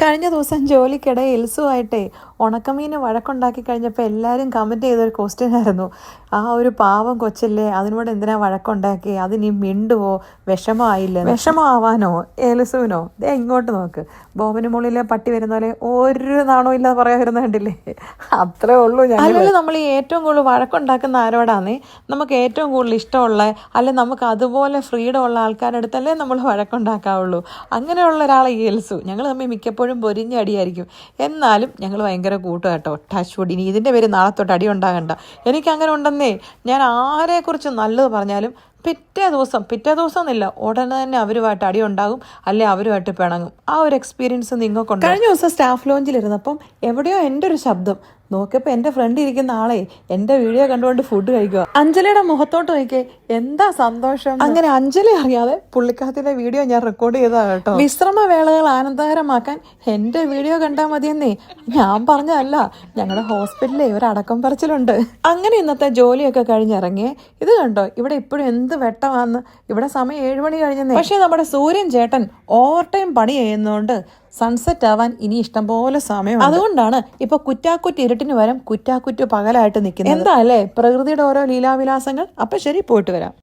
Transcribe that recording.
കഴിഞ്ഞ ദിവസം ജോലിക്കിടെ എൽസുമായിട്ടേ ഉണക്കമീൻ വഴക്കുണ്ടാക്കി കഴിഞ്ഞപ്പോൾ എല്ലാവരും കമൻറ്റ് ചെയ്തൊരു ക്വസ്റ്റ്യൻ ആയിരുന്നു. ആ ഒരു പാവം കൊച്ചല്ലേ, അതിനോട് എന്തിനാ വഴക്കുണ്ടാക്കി, അതിനി മിണ്ടുവോ, വിഷമമായില്ല. വിഷമമാവാനോ എൽസുവിനോ? ദേ ഇങ്ങോട്ട് നോക്ക്, ബോബന് മുള്ളിലെ പട്ടി വരുന്ന പോലെ ഒരു നാണോ ഇല്ലാതെ പറയാൻ വരുന്ന കണ്ടില്ലേ? അത്രേ ഉള്ളൂ. അല്ലെങ്കിൽ നമ്മൾ ഈ ഏറ്റവും കൂടുതൽ വഴക്കുണ്ടാക്കുന്ന ആരോടാന്നേ നമുക്ക് ഏറ്റവും കൂടുതൽ ഇഷ്ടമുള്ള, അല്ലെ നമുക്ക് അതുപോലെ ഫ്രീഡം ഉള്ള ആൾക്കാരുടെ അടുത്തല്ലേ നമ്മൾ വഴക്കുണ്ടാക്കാവുള്ളൂ. അങ്ങനെയുള്ള ഒരാളെ ഈ എൽസു. ഞങ്ങൾ തമ്മിൽ മിക്കപ്പോഴും പൊരിഞ്ഞടിയായിരിക്കും, എന്നാലും ഞങ്ങൾ ഭയങ്കര കൂട്ടും കേട്ടോ. Touch wood. ഇനി ഇതിൻ്റെ പേര് നാളെ തൊട്ട് അടി ഉണ്ടാകണ്ട. എനിക്കങ്ങനെ ഉണ്ടെന്നേ. ഞാൻ ആരെക്കുറിച്ച് നല്ലത് പറഞ്ഞാലും പിറ്റേ ദിവസം എന്നില്ല, ഉടനെ തന്നെ അവരുമായിട്ട് അടി ഉണ്ടാകും, അല്ലെ അവരുമായിട്ട് പിണങ്ങും. ആ ഒരു എക്സ്പീരിയൻസ് നിങ്ങൾക്കുണ്ട്. കഴിഞ്ഞ ദിവസം സ്റ്റാഫ് ലോഞ്ചിലിരുന്നപ്പം എവിടെയോ എൻ്റെ ഒരു ശബ്ദം നോക്കിയപ്പോൾ എൻ്റെ ഫ്രണ്ട് ഇരിക്കുന്ന ആളെ എൻ്റെ വീഡിയോ കണ്ടുകൊണ്ട് ഫുഡ് കഴിക്കുക. അഞ്ജലിയുടെ മുഖത്തോട്ട് നോക്കിയേ, എന്താ സന്തോഷം. അങ്ങനെ അഞ്ജലി അറിയാതെ പുള്ളിക്കാരത്തിൻ്റെ വീഡിയോ ഞാൻ റെക്കോർഡ് ചെയ്തതാണ് കേട്ടോ. വിശ്രമവേളകൾ ആനന്ദകരമാക്കാൻ എൻ്റെ വീഡിയോ കണ്ടാൽ മതിയെന്നേ ഞാൻ പറഞ്ഞതല്ല. ഞങ്ങളുടെ ഹോസ്പിറ്റലിലെ ഒരു അടക്കം പറച്ചിലുണ്ട്. അങ്ങനെ ഇന്നത്തെ ജോലിയൊക്കെ കഴിഞ്ഞിറങ്ങിയേ. ഇത് കണ്ടോ, ഇവിടെ ഇപ്പോഴും എന്ത് വെട്ടമാണെന്ന്. ഇവിടെ സമയം 7 മണി കഴിഞ്ഞേ. പക്ഷേ നമ്മുടെ സൂര്യൻ ചേട്ടൻ ഓവർ ടൈം പണി ചെയ്യുന്നതുകൊണ്ട് സൺസെറ്റ് ആവാൻ ഇനി ഇഷ്ടംപോലെ സമയം. അതുകൊണ്ടാണ് ഇപ്പൊ കുറ്റാക്കുറ്റ് ഇരുട്ടിന് വരം കുറ്റാക്കുറ്റ് പകലായിട്ട് നിൽക്കുന്നത്. എന്താ അല്ലേ പ്രകൃതിയുടെ ഓരോ ലീലാവിലാസങ്ങൾ. അപ്പൊ ശരി, പോയിട്ട് വരാം.